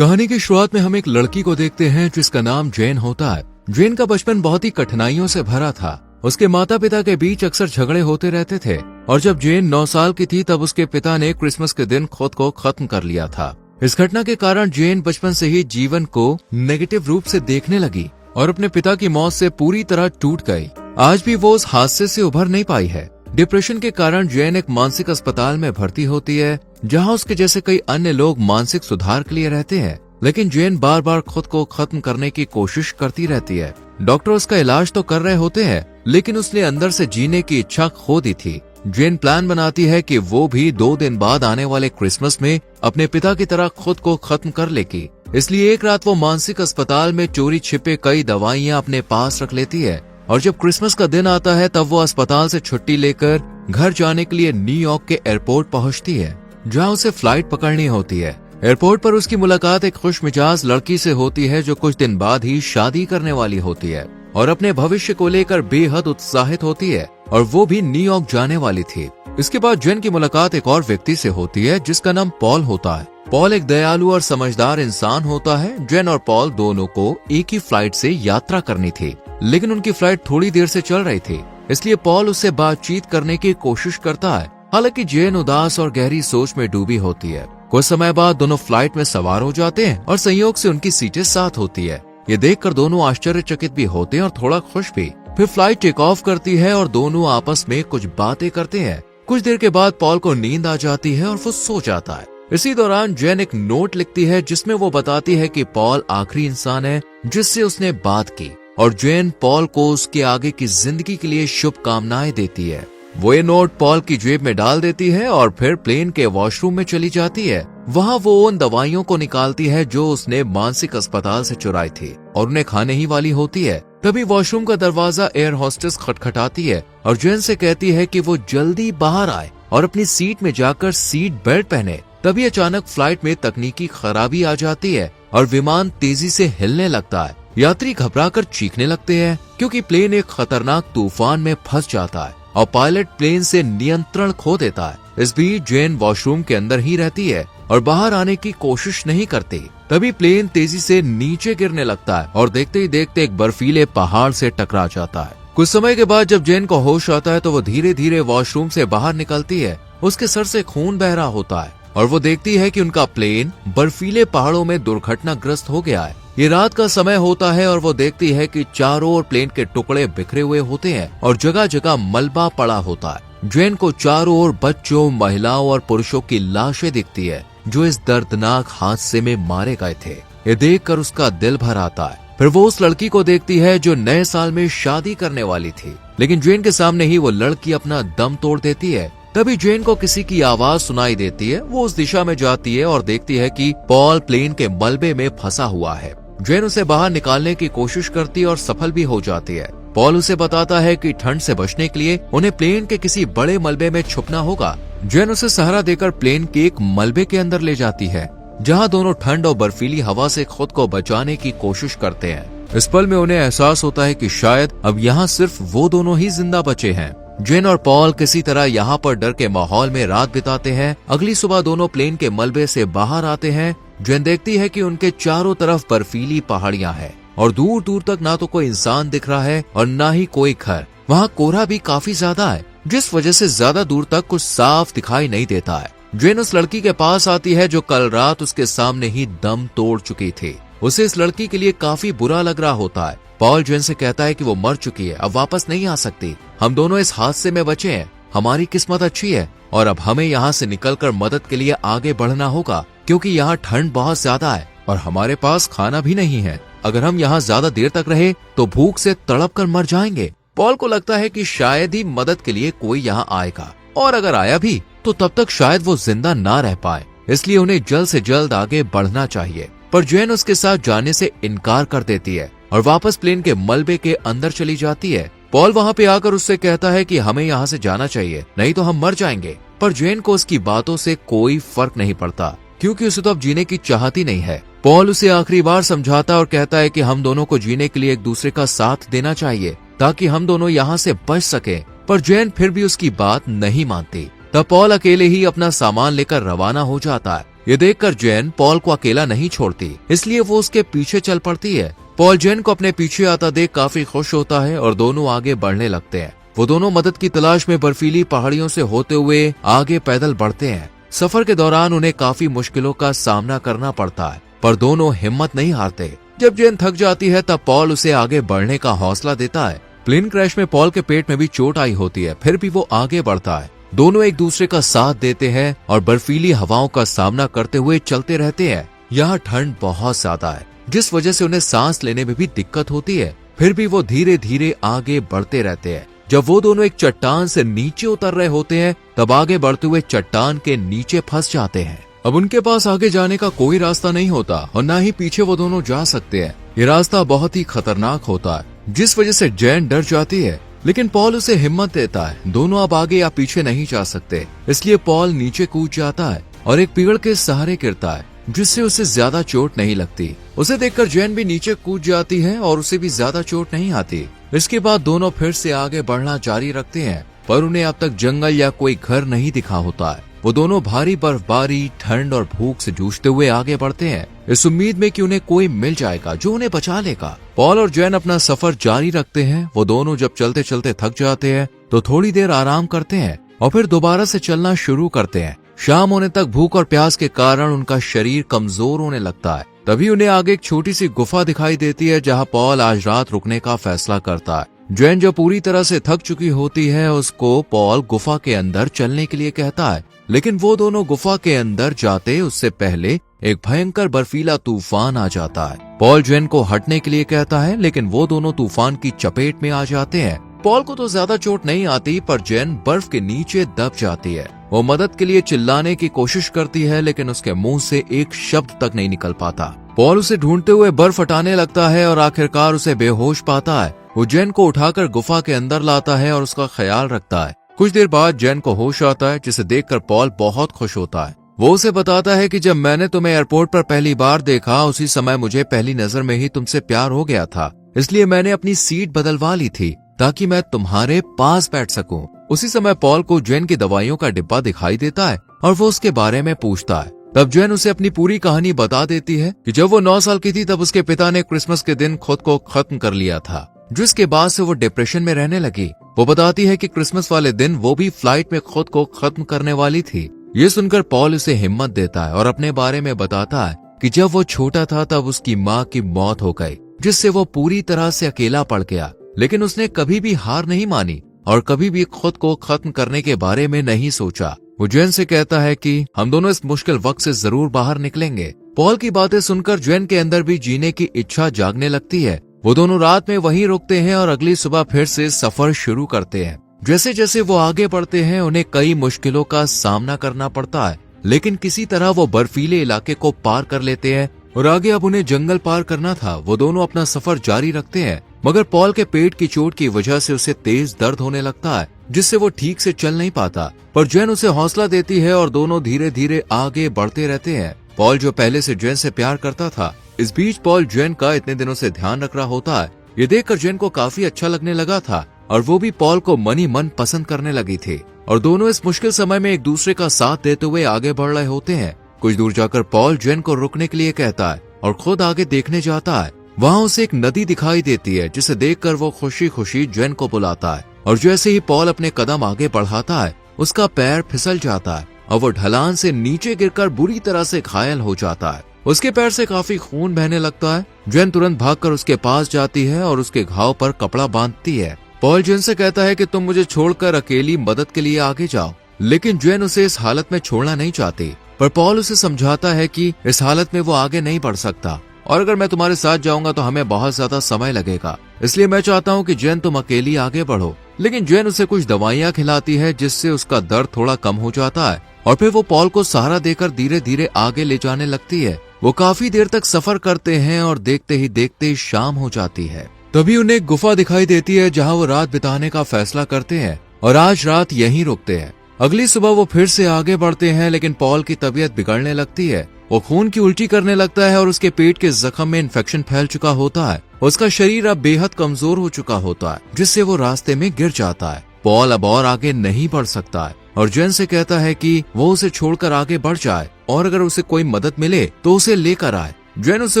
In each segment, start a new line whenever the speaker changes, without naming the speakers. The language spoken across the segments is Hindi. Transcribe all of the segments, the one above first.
कहानी की शुरुआत में हम एक लड़की को देखते हैं जिसका नाम जेन होता है। जेन का बचपन बहुत ही कठिनाइयों से भरा था। उसके माता पिता के बीच अक्सर झगड़े होते रहते थे और जब जेन 9 साल की थी तब उसके पिता ने क्रिसमस के दिन खुद को खत्म कर लिया था। इस घटना के कारण जेन बचपन से ही जीवन को नेगेटिव रूप से देखने लगी और अपने पिता की मौत से पूरी तरह टूट गई। आज भी वो उस हादसे से उभर नहीं पाई है। डिप्रेशन के कारण जेन एक मानसिक अस्पताल में भर्ती होती है जहां उसके जैसे कई अन्य लोग मानसिक सुधार के लिए रहते हैं, लेकिन जेन बार बार खुद को खत्म करने की कोशिश करती रहती है। डॉक्टर उसका इलाज तो कर रहे होते हैं लेकिन उसने अंदर से जीने की इच्छा खो दी थी। जेन प्लान बनाती है कि वो भी 2 दिन बाद आने वाले क्रिसमस में अपने पिता की तरह खुद को खत्म कर लेगी। इसलिए एक रात वो मानसिक अस्पताल में चोरी छिपे कई दवाइयां अपने पास रख लेती है और जब क्रिसमस का दिन आता है तब वो अस्पताल से छुट्टी लेकर घर जाने के लिए न्यूयॉर्क के एयरपोर्ट पहुंचती है जहां उसे फ्लाइट पकड़नी होती है। एयरपोर्ट पर उसकी मुलाकात एक खुशमिजाज लड़की से होती है जो कुछ दिन बाद ही शादी करने वाली होती है और अपने भविष्य को लेकर बेहद उत्साहित होती है और वो भी न्यूयॉर्क जाने वाली थी। इसके बाद जेन की मुलाकात एक और व्यक्ति से होती है जिसका नाम पॉल होता है। पॉल एक दयालु और समझदार इंसान होता है। जेन और पॉल दोनों को एक ही फ्लाइट से यात्रा करनी थी लेकिन उनकी फ्लाइट थोड़ी देर से चल रही थी, इसलिए पॉल उससे बातचीत करने की कोशिश करता है। हालांकि जेन उदास और गहरी सोच में डूबी होती है। कुछ समय बाद दोनों फ्लाइट में सवार हो जाते हैं और संयोग से उनकी सीटें साथ होती है। ये देखकर दोनों आश्चर्यचकित भी होते हैं और थोड़ा खुश भी। फिर फ्लाइट टेक ऑफ करती है और दोनों आपस में कुछ बातें करते हैं। कुछ देर के बाद पॉल को नींद आ जाती है और वो सो जाता है। इसी दौरान जेन एक नोट लिखती है जिसमें वो बताती है कि पॉल आखिरी इंसान है जिससे उसने बात की और जेन पॉल को उसके आगे की जिंदगी के लिए शुभकामनाएं देती है। वो ये नोट पॉल की जेब में डाल देती है और फिर प्लेन के वॉशरूम में चली जाती है। वहाँ वो उन दवाइयों को निकालती है जो उसने मानसिक अस्पताल से चुराई थी और उन्हें खाने ही वाली होती है। तभी वॉशरूम का दरवाजा एयर होस्टेस खटखटाती है और जेन से कहती है कि वो जल्दी बाहर आए और अपनी सीट में जाकर सीट बेल्ट पहने। तभी अचानक फ्लाइट में तकनीकी खराबी आ जाती है और विमान तेजी से हिलने लगता है। यात्री घबराकर चीखने लगते हैं क्योंकि प्लेन एक खतरनाक तूफान में फंस जाता है और पायलट प्लेन से नियंत्रण खो देता है। इस बीच जेन वॉशरूम के अंदर ही रहती है और बाहर आने की कोशिश नहीं करती। तभी प्लेन तेजी से नीचे गिरने लगता है और देखते ही देखते एक बर्फीले पहाड़ से टकरा जाता है। कुछ समय के बाद जब जेन को होश आता है तो वो धीरे धीरे वॉशरूम से बाहर निकलती है। उसके सर से खून बह रहा होता है और वो देखती है कि उनका प्लेन बर्फीले पहाड़ों में दुर्घटनाग्रस्त हो गया है। ये रात का समय होता है और वो देखती है कि चारों ओर प्लेन के टुकड़े बिखरे हुए होते हैं और जगह जगह मलबा पड़ा होता है। जेन को चारों ओर बच्चों, महिलाओं और पुरुषों की लाशें दिखती है जो इस दर्दनाक हादसे में मारे गए थे। ये देखकर उसका दिल भर आता है। फिर वो उस लड़की को देखती है जो नए साल में शादी करने वाली थी, लेकिन जेन के सामने ही वो लड़की अपना दम तोड़ देती है। तभी जेन को किसी की आवाज सुनाई देती है। वो उस दिशा में जाती है और देखती है कि पॉल प्लेन के मलबे में फंसा हुआ है। जेन उसे बाहर निकालने की कोशिश करती है और सफल भी हो जाती है। पॉल उसे बताता है कि ठंड से बचने के लिए उन्हें प्लेन के किसी बड़े मलबे में छुपना होगा। जेन उसे सहारा देकर प्लेन के एक मलबे के अंदर ले जाती है जहां दोनों ठंड और बर्फीली हवा से खुद को बचाने की कोशिश करते हैं। इस पल में उन्हें एहसास होता है कि शायद अब यहाँ सिर्फ वो दोनों ही जिंदा बचे हैं। जेन और पॉल किसी तरह यहाँ पर डर के माहौल में रात बिताते हैं। अगली सुबह दोनों प्लेन के मलबे से बाहर आते हैं। जेन देखती है कि उनके चारों तरफ बर्फीली पहाड़ियां हैं और दूर दूर तक ना तो कोई इंसान दिख रहा है और ना ही कोई घर। वहाँ कोहरा भी काफी ज्यादा है जिस वजह से ज्यादा दूर तक कुछ साफ दिखाई नहीं देता है। जेन उस लड़की के पास आती है जो कल रात उसके सामने ही दम तोड़ चुकी थी। उसे इस लड़की के लिए काफी बुरा लग रहा होता है। पॉल जेन से कहता है कि वो मर चुकी है, अब वापस नहीं आ सकती। हम दोनों इस हादसे में बचे हैं, हमारी किस्मत अच्छी है और अब हमें यहाँ से निकलकर मदद के लिए आगे बढ़ना होगा क्योंकि यहाँ ठंड बहुत ज्यादा है और हमारे पास खाना भी नहीं है। अगर हम यहाँ ज्यादा देर तक रहे तो भूख से तड़प कर मर जाएंगे। पॉल को लगता है कि शायद ही मदद के लिए कोई यहाँ आएगा और अगर आया भी तो तब तक शायद वो जिंदा ना रह पाए, इसलिए उन्हें जल्द से जल्द आगे बढ़ना चाहिए। पर जेन उसके साथ जाने से इनकार कर देती है और वापस प्लेन के मलबे के अंदर चली जाती है। पॉल वहाँ पे आकर उससे कहता है कि हमें यहाँ से जाना चाहिए, नहीं तो हम मर जाएंगे। पर जेन को उसकी बातों से कोई फर्क नहीं पड़ता क्योंकि उसे तो अब जीने की चाहत ही नहीं है। पॉल उसे आखिरी बार समझाता और कहता है कि हम दोनों को जीने के लिए एक दूसरे का साथ देना चाहिए ताकि हम दोनों यहाँ से बच सके। पर जेन फिर भी उसकी बात नहीं मानती। तब पॉल अकेले ही अपना सामान लेकर रवाना हो जाता है। ये देखकर जेन पॉल को अकेला नहीं छोड़ती, इसलिए वो उसके पीछे चल पड़ती है। पॉल जेन को अपने पीछे आता देख काफी खुश होता है और दोनों आगे बढ़ने लगते हैं। वो दोनों मदद की तलाश में बर्फीली पहाड़ियों से होते हुए आगे पैदल बढ़ते हैं। सफर के दौरान उन्हें काफी मुश्किलों का सामना करना पड़ता है, पर दोनों हिम्मत नहीं हारते। जब जेन थक जाती है तब पॉल उसे आगे बढ़ने का हौसला देता है। प्लेन क्रैश में पॉल के पेट में भी चोट आई होती है, फिर भी वो आगे बढ़ता है। दोनों एक दूसरे का साथ देते हैं और बर्फीली हवाओं का सामना करते हुए चलते रहते हैं। यहाँ ठंड बहुत ज्यादा है, जिस वजह से उन्हें सांस लेने में भी दिक्कत होती है, फिर भी वो धीरे धीरे आगे बढ़ते रहते हैं। जब वो दोनों एक चट्टान से नीचे उतर रहे होते हैं तब आगे बढ़ते हुए चट्टान के नीचे फंस जाते हैं। अब उनके पास आगे जाने का कोई रास्ता नहीं होता और न ही पीछे वो दोनों जा सकते हैं। ये रास्ता बहुत ही खतरनाक होता है, जिस वजह से जेन डर जाती है, लेकिन पॉल उसे हिम्मत देता है। दोनों अब आगे या पीछे नहीं जा सकते, इसलिए पॉल नीचे कूद जाता है और एक पेड़ के सहारे गिरता है, जिससे उसे ज्यादा चोट नहीं लगती। उसे देखकर जेन भी नीचे कूद जाती है और उसे भी ज्यादा चोट नहीं आती। इसके बाद दोनों फिर से आगे बढ़ना जारी रखते हैं, पर उन्हें अब तक जंगल या कोई घर नहीं दिखा होता है। वो दोनों भारी बर्फबारी, ठंड और भूख से जूझते हुए आगे बढ़ते हैं, इस उम्मीद में कि उन्हें कोई मिल जाएगा जो उन्हें बचा लेगा। पॉल और जेन अपना सफर जारी रखते हैं। वो दोनों जब चलते चलते थक जाते हैं तो थोड़ी देर आराम करते हैं और फिर दोबारा से चलना शुरू करते हैं। शाम होने तक भूख और प्यास के कारण उनका शरीर कमजोर होने लगता है। तभी उन्हें आगे एक छोटी सी गुफा दिखाई देती है, जहाँ पॉल आज रात रुकने का फैसला करता है। जेन जो पूरी तरह से थक चुकी होती है, उसको पॉल गुफा के अंदर चलने के लिए कहता है, लेकिन वो दोनों गुफा के अंदर जाते उससे पहले एक भयंकर बर्फीला तूफान आ जाता है। पॉल जेन को हटने के लिए कहता है, लेकिन वो दोनों तूफान की चपेट में आ जाते हैं। पॉल को तो ज्यादा चोट नहीं आती, पर जेन बर्फ के नीचे दब जाती है। वो मदद के लिए चिल्लाने की कोशिश करती है, लेकिन उसके मुंह से एक शब्द तक नहीं निकल पाता। पॉल उसे ढूंढते हुए बर्फ हटाने लगता है और आखिरकार उसे बेहोश पाता है। वो जेन को उठाकर गुफा के अंदर लाता है और उसका ख्याल रखता है। कुछ देर बाद जेन को होश आता है, जिसे देखकर पॉल बहुत खुश होता है। वो उसे बताता है कि जब मैंने तुम्हें एयरपोर्ट पर पहली बार देखा, उसी समय मुझे पहली नजर में ही तुमसे प्यार हो गया था, इसलिए मैंने अपनी सीट बदलवा ली थी ताकि मैं तुम्हारे पास बैठ सकूं। उसी समय पॉल को जेन की दवाइयों का डिब्बा दिखाई देता है और वो उसके बारे में पूछता है। तब जेन उसे अपनी पूरी कहानी बता देती है कि जब वो 9 साल की थी तब उसके पिता ने क्रिसमस के दिन खुद को खत्म कर लिया था, जिसके बाद से वो डिप्रेशन में रहने लगी। वो बताती है कि क्रिसमस वाले दिन वो भी फ्लाइट में खुद को खत्म करने वाली थी। ये सुनकर पॉल उसे हिम्मत देता है और अपने बारे में बताता है कि जब वो छोटा था तब उसकी माँ की मौत हो गई, जिससे वो पूरी तरह से अकेला पड़ गया, लेकिन उसने कभी भी हार नहीं मानी और कभी भी खुद को खत्म करने के बारे में नहीं सोचा। वो जेन से कहता है कि हम दोनों इस मुश्किल वक्त से जरूर बाहर निकलेंगे। पॉल की बातें सुनकर जेन के अंदर भी जीने की इच्छा जागने लगती है। वो दोनों रात में वहीं रुकते हैं और अगली सुबह फिर से सफर शुरू करते हैं। जैसे जैसे वो आगे बढ़ते हैं उन्हें कई मुश्किलों का सामना करना पड़ता है, लेकिन किसी तरह वो बर्फीले इलाके को पार कर लेते हैं और आगे अब उन्हें जंगल पार करना था। वो दोनों अपना सफर जारी रखते हैं, मगर पॉल के पेट की चोट की वजह से उसे तेज दर्द होने लगता है, जिससे वो ठीक से चल नहीं पाता। पर जेन उसे हौसला देती है और दोनों धीरे धीरे आगे बढ़ते रहते हैं। पॉल जो पहले से जेन से प्यार करता था, इस बीच पॉल जेन का इतने दिनों से ध्यान रख रहा होता है। ये देखकर जेन को काफी अच्छा लगने लगा था और वो भी पॉल को मन ही मन पसंद करने लगी थी और दोनों इस मुश्किल समय में एक दूसरे का साथ देते हुए आगे बढ़ रहे होते हैं। कुछ दूर जाकर पॉल जेन को रुकने के लिए कहता है और खुद आगे देखने जाता है। वहाँ उसे एक नदी दिखाई देती है, जिसे देखकर वो खुशी खुशी जेन को बुलाता है और जैसे ही पॉल अपने कदम आगे बढ़ाता है, उसका पैर फिसल जाता है और वो ढलान से नीचे गिरकर बुरी तरह से घायल हो जाता है। उसके पैर से काफी खून बहने लगता है। जेन तुरंत भागकर उसके पास जाती है और उसके घाव पर कपड़ा बांधती है। पॉल जेन से कहता है कि तुम मुझे छोड़कर अकेली मदद के लिए आगे जाओ, लेकिन जेन उसे इस हालत में छोड़ना नहीं चाहती। पर पॉल उसे समझाता है कि इस हालत में वो आगे नहीं बढ़ सकता और अगर मैं तुम्हारे साथ जाऊंगा तो हमें बहुत ज्यादा समय लगेगा, इसलिए मैं चाहता हूँ कि जेन तुम अकेली आगे बढ़ो। लेकिन जेन उसे कुछ दवाइयाँ खिलाती है, जिससे उसका दर्द थोड़ा कम हो जाता है और फिर वो पॉल को सहारा देकर धीरे धीरे आगे ले जाने लगती है। वो काफी देर तक सफर करते हैं और देखते ही देखते शाम हो जाती है। तभी उन्हें एक गुफा दिखाई देती है, जहाँ वो रात बिताने का फैसला करते हैं और आज रात यहीं रुकते हैं। अगली सुबह वो फिर से आगे बढ़ते हैं, लेकिन पॉल की तबीयत बिगड़ने लगती है। वो खून की उल्टी करने लगता है और उसके पेट के जख्म में इन्फेक्शन फैल चुका होता है। उसका शरीर अब बेहद कमजोर हो चुका होता है, जिससे वो रास्ते में गिर जाता है। पॉल अब और आगे नहीं बढ़ सकता है और जेन से कहता है कि वो उसे छोड़कर आगे बढ़ जाए और अगर उसे कोई मदद मिले तो उसे लेकर आए। जेन उसे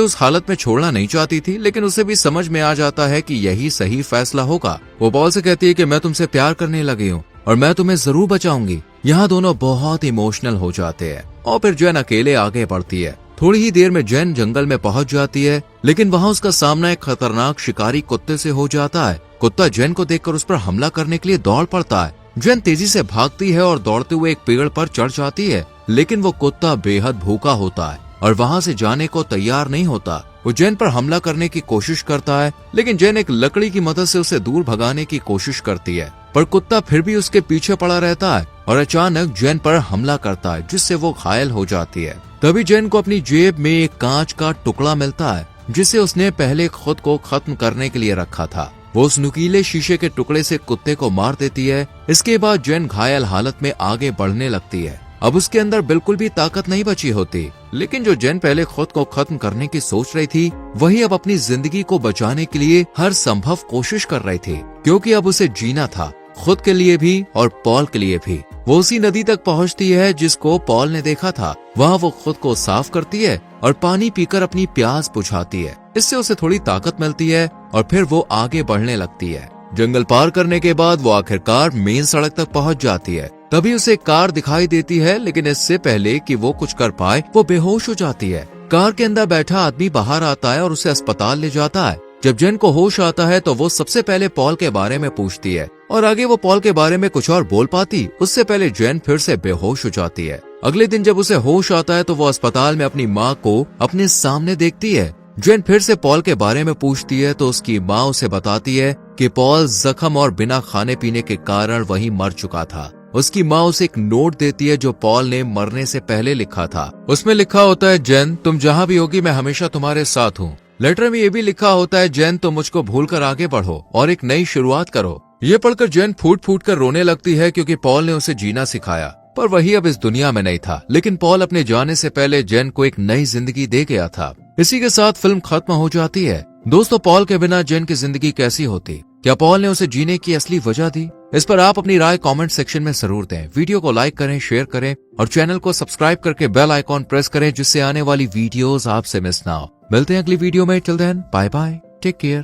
उस हालत में छोड़ना नहीं चाहती थी, लेकिन उसे भी समझ में आ जाता है कि यही सही फैसला होगा। वो पॉल से कहती है कि मैं तुमसे प्यार करने लगी हूँ और मैं तुम्हें जरूर बचाऊंगी। यहाँ दोनों बहुत इमोशनल हो जाते हैं और फिर जेन अकेले आगे बढ़ती है। थोड़ी ही देर में जेन जंगल में पहुंच जाती है, लेकिन वहाँ उसका सामना एक खतरनाक शिकारी कुत्ते से हो जाता है। कुत्ता जेन को देखकर उस पर हमला करने के लिए दौड़ पड़ता है। जेन तेजी से भागती है और दौड़ते हुए एक पेड़ पर चढ़ जाती है, लेकिन वो कुत्ता बेहद भूखा होता है और वहाँ से जाने को तैयार नहीं होता। वो जेन पर हमला करने की कोशिश करता है, लेकिन जेन एक लकड़ी की मदद से उसे दूर भगाने की कोशिश करती है, पर कुत्ता फिर भी उसके पीछे पड़ा रहता है और अचानक जेन पर हमला करता है, जिससे वो घायल हो जाती है। तभी जेन को अपनी जेब में एक कांच का टुकड़ा मिलता है, जिसे उसने पहले खुद को खत्म करने के लिए रखा था। वो उस नुकीले शीशे के टुकड़े से कुत्ते को मार देती है। इसके बाद जेन घायल हालत में आगे बढ़ने लगती है। अब उसके अंदर बिल्कुल भी ताकत नहीं बची होती, लेकिन जो जेन पहले खुद को खत्म करने की सोच रही थी, वही अब अपनी जिंदगी को बचाने के लिए हर संभव कोशिश कर रही थी, क्योंकि अब उसे जीना था, खुद के लिए भी और पॉल के लिए भी। वो उसी नदी तक पहुंचती है जिसको पॉल ने देखा था। वहाँ वो खुद को साफ करती है और पानी पीकर अपनी प्यास बुझाती है। इससे उसे थोड़ी ताकत मिलती है और फिर वो आगे बढ़ने लगती है। जंगल पार करने के बाद वो आखिरकार मेन सड़क तक पहुंच जाती है। तभी उसे एक कार दिखाई देती है, लेकिन इससे पहले कि वो कुछ कर पाए वो बेहोश हो जाती है। कार के अंदर बैठा आदमी बाहर आता है और उसे अस्पताल ले जाता है। जब जेन को होश आता है तो वो सबसे पहले पॉल के बारे में पूछती है और आगे वो पॉल के बारे में कुछ और बोल पाती उससे पहले जेन फिर से बेहोश हो जाती है। अगले दिन जब उसे होश आता है तो वो अस्पताल में अपनी माँ को अपने सामने देखती है। जेन फिर से पॉल के बारे में पूछती है तो उसकी माँ उसे बताती है कि पॉल जख्म और बिना खाने पीने के कारण वहीं मर चुका था। उसकी माँ उसे एक नोट देती है जो पॉल ने मरने से पहले लिखा था। उसमें लिखा होता है, जेन तुम जहाँ भी होगी मैं हमेशा तुम्हारे साथ हूँ। लेटर में ये भी लिखा होता है, जेन तुम मुझको भूलकर आगे बढ़ो और एक नई शुरुआत करो। ये पढ़कर जेन फूट फूट कर रोने लगती है, क्योंकि पॉल ने उसे जीना सिखाया, पर वही अब इस दुनिया में नहीं था। लेकिन पॉल अपने जाने से पहले जेन को एक नई जिंदगी दे गया था। इसी के साथ फिल्म खत्म हो जाती है। दोस्तों, पॉल के बिना जेन की जिंदगी कैसी होती? क्या पॉल ने उसे जीने की असली वजह दी? इस पर आप अपनी राय कमेंट सेक्शन में जरूर दें। वीडियो को लाइक करें, शेयर करें और चैनल को सब्सक्राइब करके बेल आइकॉन प्रेस करें, जिससे आने वाली वीडियोस आपसे मिस ना हो। मिलते हैं अगली वीडियो में। Till then bye bye, take care.